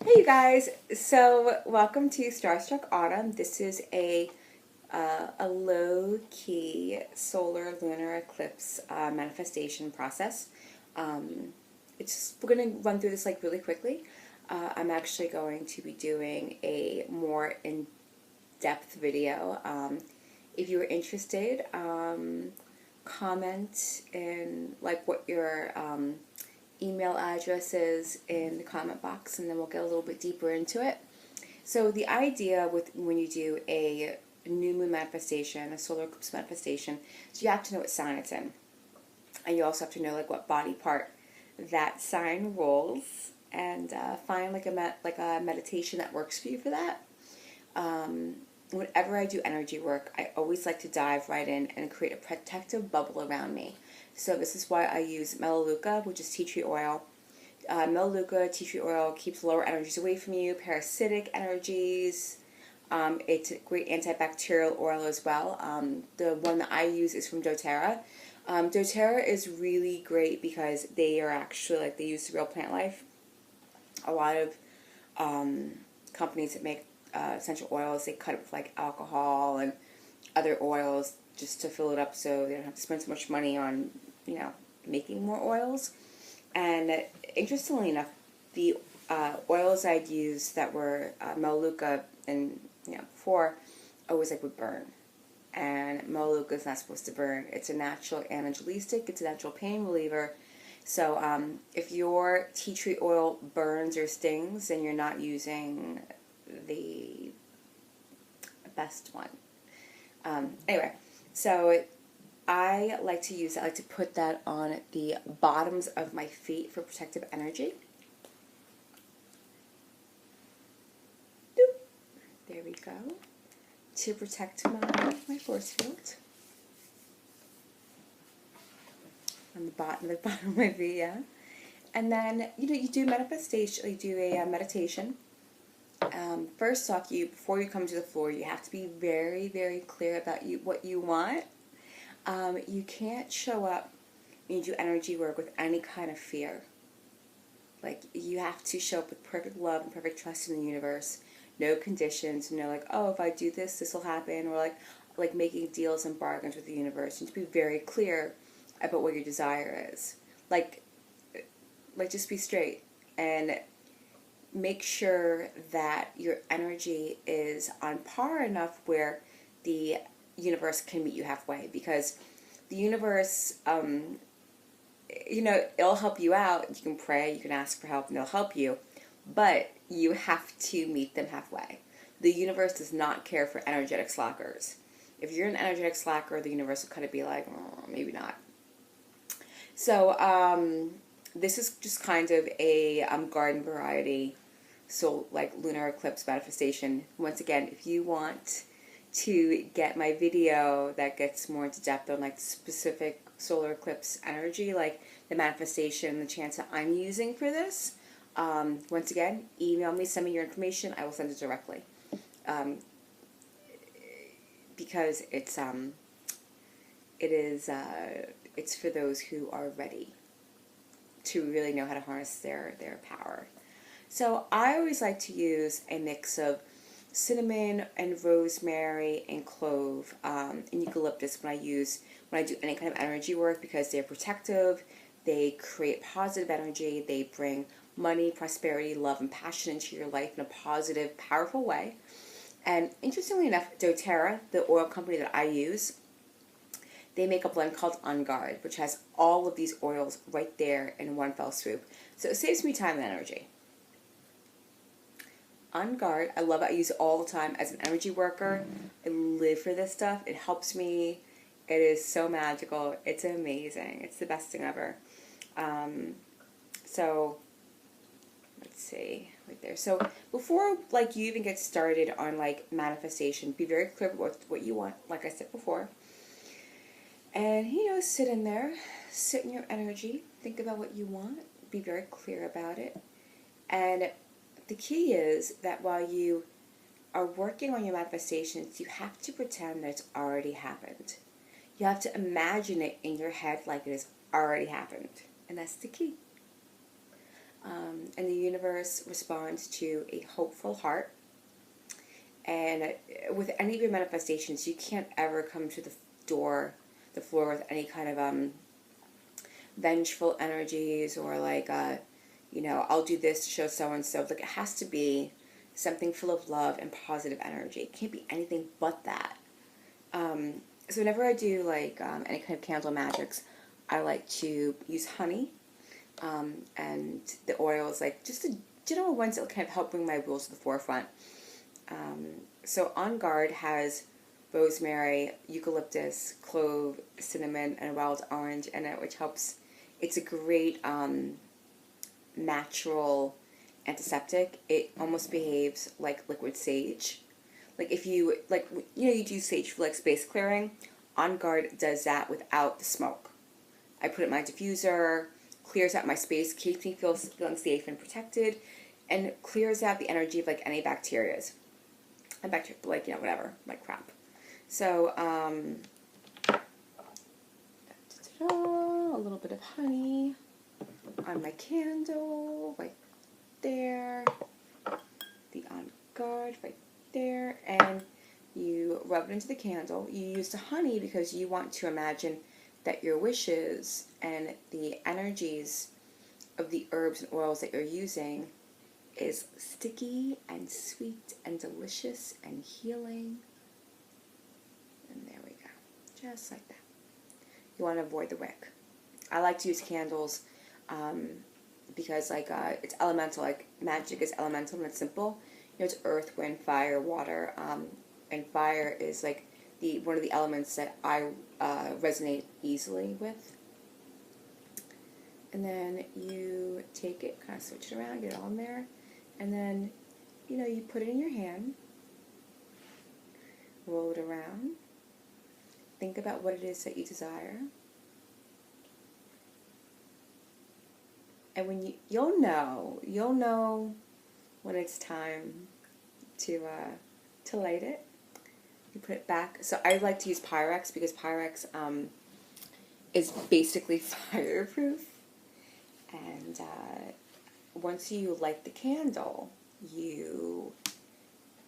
Hey you guys, so welcome to Starstruck Autumn. This is a low-key solar lunar eclipse manifestation process. We're gonna run through this like really quickly. I'm actually going to be doing a more in-depth video. If you are interested, comment in like what your email addresses in the comment box, and then we'll get a little bit deeper into it. So the idea with when you do a new moon manifestation, a solar eclipse manifestation, so you have to know what sign it's in, and you also have to know like what body part that sign rolls, and find like a meditation that works for you for that. Whenever I do energy work, I always like to dive right in and create a protective bubble around me. So this is why I use melaleuca, which is tea tree oil. Melaleuca, tea tree oil, keeps lower energies away from you, parasitic energies. It's a great antibacterial oil as well. The one that I use is from doTERRA. doTERRA is really great because they are actually, like, they use the real plant life. A lot of companies that make essential oils, they cut it with like alcohol and other oils just to fill it up so they don't have to spend so much money on, making more oils. And interestingly enough, the oils I'd used that were melaleuca and before, always like would burn. And melaleuca is not supposed to burn. It's a natural analgesic. It's a natural pain reliever. So if your tea tree oil burns or stings, then you're not using the best one. Anyway, so I like to use that. I like to put that on the bottoms of my feet for protective energy. Doop. There we go. To protect my force field. On the bottom of my feet, yeah. And then, you do manifestation, you do a meditation. First off, before you come to the floor, you have to be very, very clear about what you want. You can't show up when you do energy work with any kind of fear. Like, you have to show up with perfect love and perfect trust in the universe. No conditions, like, oh, if I do this, this will happen, or like making deals and bargains with the universe. You need to be very clear about what your desire is. Like just be straight and make sure that your energy is on par enough where the universe can meet you halfway, because the universe, it'll help you out. You can pray, you can ask for help, and they'll help you, but you have to meet them halfway. The universe does not care for energetic slackers. If you're an energetic slacker, the universe will kind of be like, oh, maybe not. So this is just kind of a garden variety, so like lunar eclipse manifestation. Once again, if you want to get my video that gets more into depth on like specific solar eclipse energy, like the manifestation, the chance that I'm using for this, once again, email me, send me your information. I will send it directly, because it's for those who are ready to really know how to harness their power. So I always like to use a mix of cinnamon and rosemary and clove, and eucalyptus when I do any kind of energy work, because they're protective, they create positive energy, they bring money, prosperity, love, and passion into your life in a positive, powerful way. And interestingly enough, doTERRA, the oil company that I use, they make a blend called On Guard, which has all of these oils right there in one fell swoop. So it saves me time and energy. On Guard, I love it. I use it all the time as an energy worker. I live for this stuff. It helps me. It is so magical. It's amazing. It's the best thing ever. So let's see, right there. So before like you even get started on like manifestation, be very clear about what you want, like I said before. And sit in there, sit in your energy, think about what you want, be very clear about it. And the key is that while you are working on your manifestations, you have to pretend that it's already happened. You have to imagine it in your head like it has already happened. And that's the key. and the universe responds to a hopeful heart. And with any of your manifestations, you can't ever come to the floor with any kind of vengeful energies or like, I'll do this to show so and so. Like, it has to be something full of love and positive energy. It can't be anything but that. So whenever I do like any kind of candle magics, I like to use honey, and the oils, like just the general ones that will kind of help bring my rules to the forefront. So On Guard has rosemary, eucalyptus, clove, cinnamon, and wild orange in it, which helps. It's a great natural antiseptic. It almost behaves like liquid sage. Like if you, like, you do sage for like space clearing. On Guard does that without the smoke. I put it in my diffuser, clears out my space, keeps me feeling safe and protected, and clears out the energy of like any bacterias. And bacteria, like, whatever, like crap. So, a little bit of honey on my candle, right there. The On Guard, right there. And you rub it into the candle. You use the honey because you want to imagine that your wishes and the energies of the herbs and oils that you're using is sticky and sweet and delicious and healing. And there we go. Just like that. You want to avoid the wick. I like to use candles because like it's elemental. Like magic is elemental and it's simple. It's earth, wind, fire, water, and fire is like one of the elements that I resonate easily with. And then you take it, kind of switch it around, get it all in there, and then you put it in your hand, roll it around, think about what it is that you desire, and when you'll know when it's time to light it. You put it back. So I like to use Pyrex because Pyrex is basically fireproof. And once you light the candle, you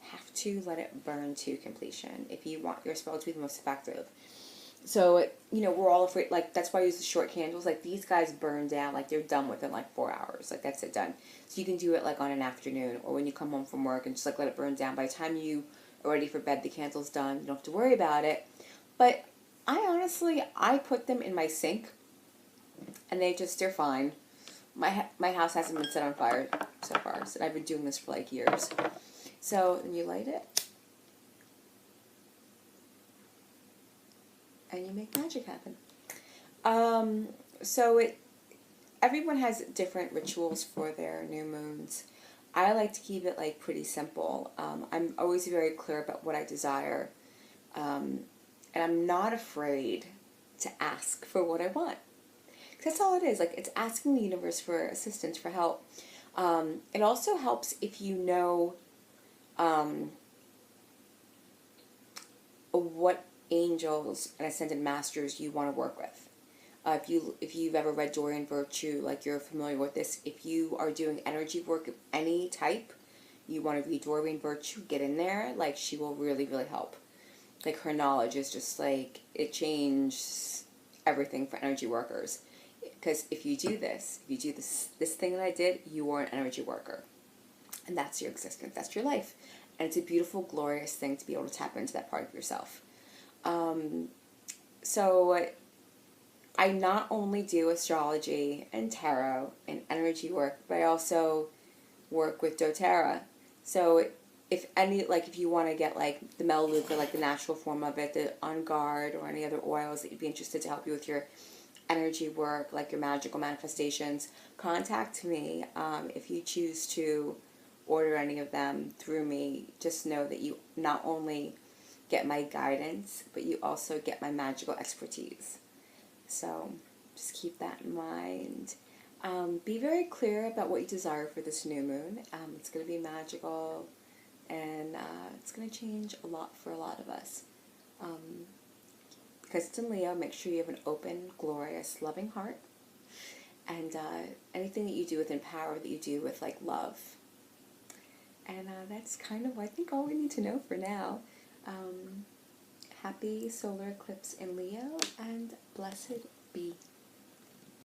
have to let it burn to completion if you want your spell to be the most effective. So, we're all afraid, like, that's why I use the short candles. Like, these guys burn down, like, they're done within, like, 4 hours. Like, that's it, done. So you can do it, like, on an afternoon or when you come home from work and just, like, let it burn down. By the time you are ready for bed, the candle's done. You don't have to worry about it. But I put them in my sink, and they're fine. My house hasn't been set on fire so far, so I've been doing this for, like, years. So, then you light it. And you make magic happen. Everyone has different rituals for their new moons. I like to keep it like pretty simple. I'm always very clear about what I desire, and I'm not afraid to ask for what I want. That's all it is. Like, it's asking the universe for assistance, for help. It also helps if you know what angels and ascended masters you want to work with. If you've ever read Dorian Virtue, like, you're familiar with this. If you are doing energy work of any type, you want to read Dorian Virtue, get in there. Like, she will really, really help. Like, her knowledge is just like, it changes everything for energy workers. Because if you do this thing that I did, you are an energy worker. And that's your existence. That's your life. And it's a beautiful, glorious thing to be able to tap into that part of yourself. So I not only do astrology and tarot and energy work, but I also work with doTERRA. So if you want to get like the Melaleuca, like the natural form of it, the On Guard, or any other oils that you'd be interested to help you with your energy work, like your magical manifestations, contact me. If you choose to order any of them through me, just know that you not only get my guidance, but you also get my magical expertise. So just keep that in mind. Be very clear about what you desire for this new moon. It's going to be magical, and it's going to change a lot for a lot of us. Because it's in Leo, make sure you have an open, glorious, loving heart. and anything that you do within power, that you do with like love. And that's kind of, I think, all we need to know for now. Happy solar eclipse in Leo, and blessed